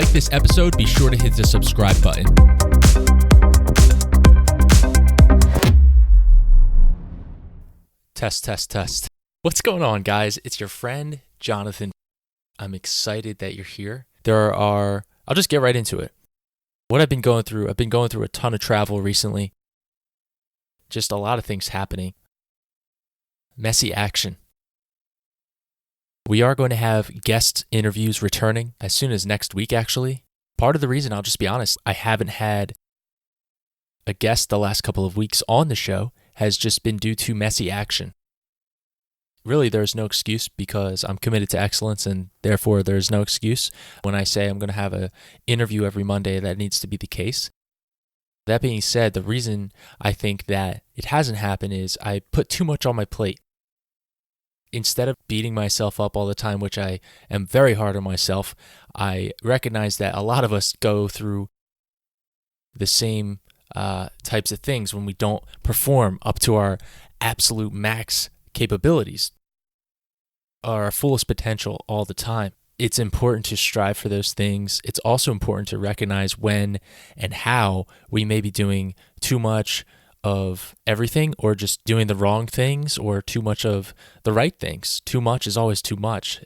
like this episode, be sure to hit the subscribe button. Test. What's going on, guys? It's your friend, Jonathan. I'm excited that you're here. I'll just get right into it. What I've been going through a ton of travel recently. Just a lot of things happening. Messy action. We are going to have guest interviews returning as soon as next week, actually. Part of the reason, I'll just be honest, I haven't had a guest the last couple of weeks on the show has just been due to messy action. Really, there's no excuse because I'm committed to excellence, and therefore there's no excuse. When I say I'm going to have an interview every Monday, that needs to be the case. That being said, the reason I think that it hasn't happened is I put too much on my plate. Instead of beating myself up all the time, which I am very hard on myself, I recognize that a lot of us go through the same types of things when we don't perform up to our absolute max capabilities, our fullest potential all the time. It's important to strive for those things. It's also important to recognize when and how we may be doing too much of everything or just doing the wrong things or too much of the right things. Too much is always too much.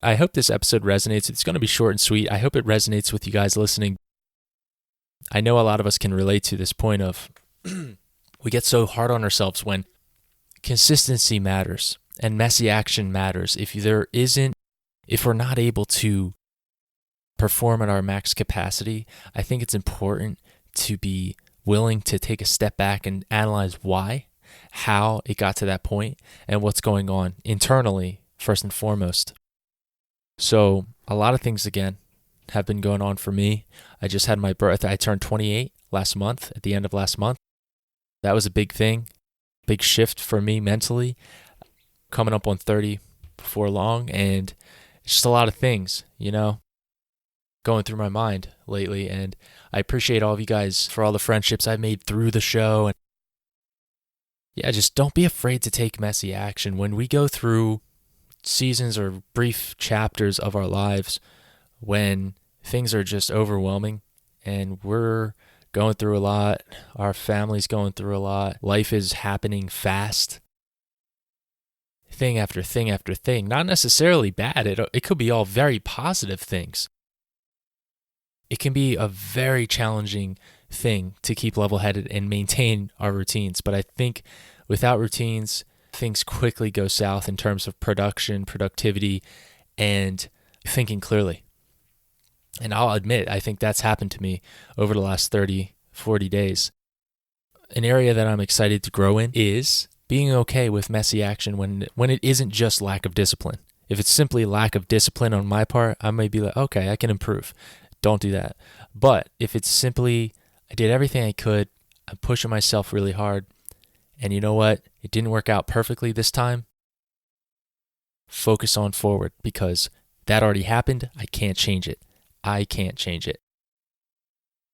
I hope this episode resonates. It's going to be short and sweet. I hope it resonates with you guys listening. I know a lot of us can relate to this point of we get so hard on ourselves when consistency matters and messy action matters. If we're not able to perform at our max capacity, I think it's important to be willing to take a step back and analyze why, how it got to that point, and what's going on internally, first and foremost. So a lot of things, again, have been going on for me. I just had my birthday. I turned 28 last month, at the end of last month. That was a big thing, big shift for me mentally, coming up on 30 before long, and it's just a lot of things, going through my mind lately, and I appreciate all of you guys for all the friendships I've made through the show. And yeah, just don't be afraid to take messy action. When we go through seasons or brief chapters of our lives when things are just overwhelming and we're going through a lot, our family's going through a lot, life is happening fast, thing after thing after thing, not necessarily bad. It could be all very positive things. It can be a very challenging thing to keep level-headed and maintain our routines. But I think without routines, things quickly go south in terms of production, productivity, and thinking clearly. And I'll admit, I think that's happened to me over the last 30, 40 days. An area that I'm excited to grow in is being okay with messy action when it isn't just lack of discipline. If it's simply lack of discipline on my part, I may be like, okay, I can improve. Don't do that. But if it's simply, I did everything I could, I'm pushing myself really hard, and you know what? It didn't work out perfectly this time. Focus on forward because that already happened. I can't change it.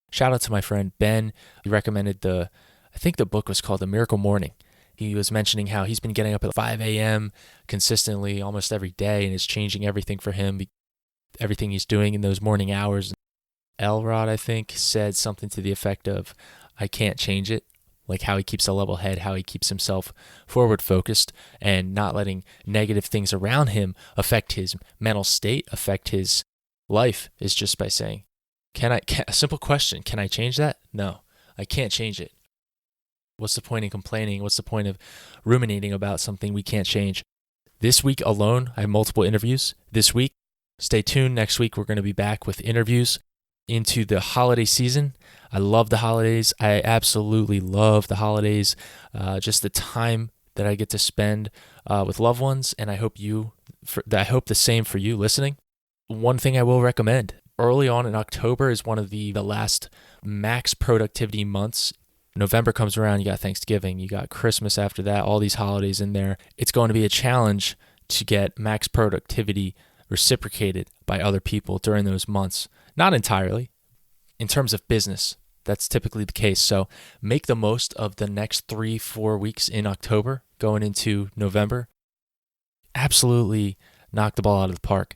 Shout out to my friend Ben. He recommended I think the book was called The Miracle Morning. He was mentioning how he's been getting up at 5 a.m. consistently almost every day, and it's changing everything for him, everything he's doing in those morning hours. Elrod, I think, said something to the effect of, I can't change it, like how he keeps a level head, how he keeps himself forward focused and not letting negative things around him affect his mental state, affect his life, is just by saying, a simple question, can I change that? No, I can't change it. What's the point in complaining? What's the point of ruminating about something we can't change? This week alone, I have multiple interviews. This week, stay tuned. Next week, we're going to be back with interviews into the holiday season. I love the holidays. I absolutely love the holidays. Just the time that I get to spend with loved ones, and I hope the same for you listening. One thing I will recommend, early on in October is one of the last max productivity months. November comes around, you got Thanksgiving, you got Christmas after that, all these holidays in there. It's going to be a challenge to get max productivity reciprocated by other people during those months. Not entirely. In terms of business, that's typically the case. So make the most of the next 3-4 weeks in October going into November. Absolutely knock the ball out of the park.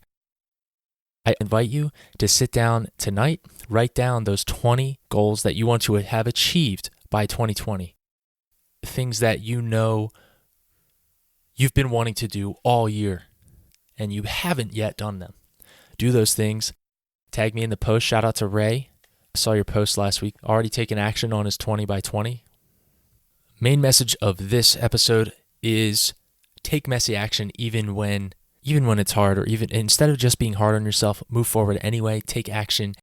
I invite you to sit down tonight, write down those 20 goals that you want to have achieved by 2020. Things that you know you've been wanting to do all year and you haven't yet done them. Do those things. Tag me in the post. Shout out to Ray. I saw your post last week. Already taken action on his 20 by 20. Main message of this episode is take messy action even when it's hard, or even instead of just being hard on yourself, move forward anyway, take action,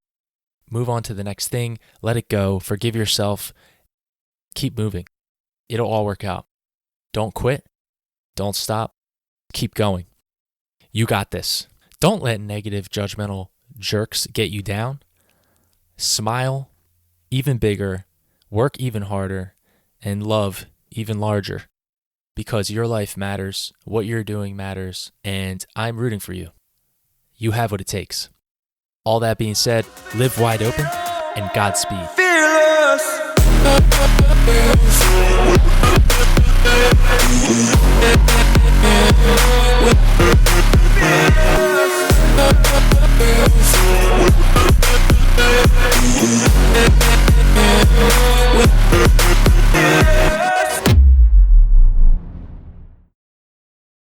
move on to the next thing, let it go, forgive yourself, keep moving. It'll all work out. Don't quit. Don't stop. Keep going. You got this. Don't let negative, judgmental jerks get you down. Smile even bigger, work even harder, and love even larger, because your life matters, what you're doing matters, and I'm rooting for you. You have what it takes. All that being said, live wide open and Godspeed. Fearless.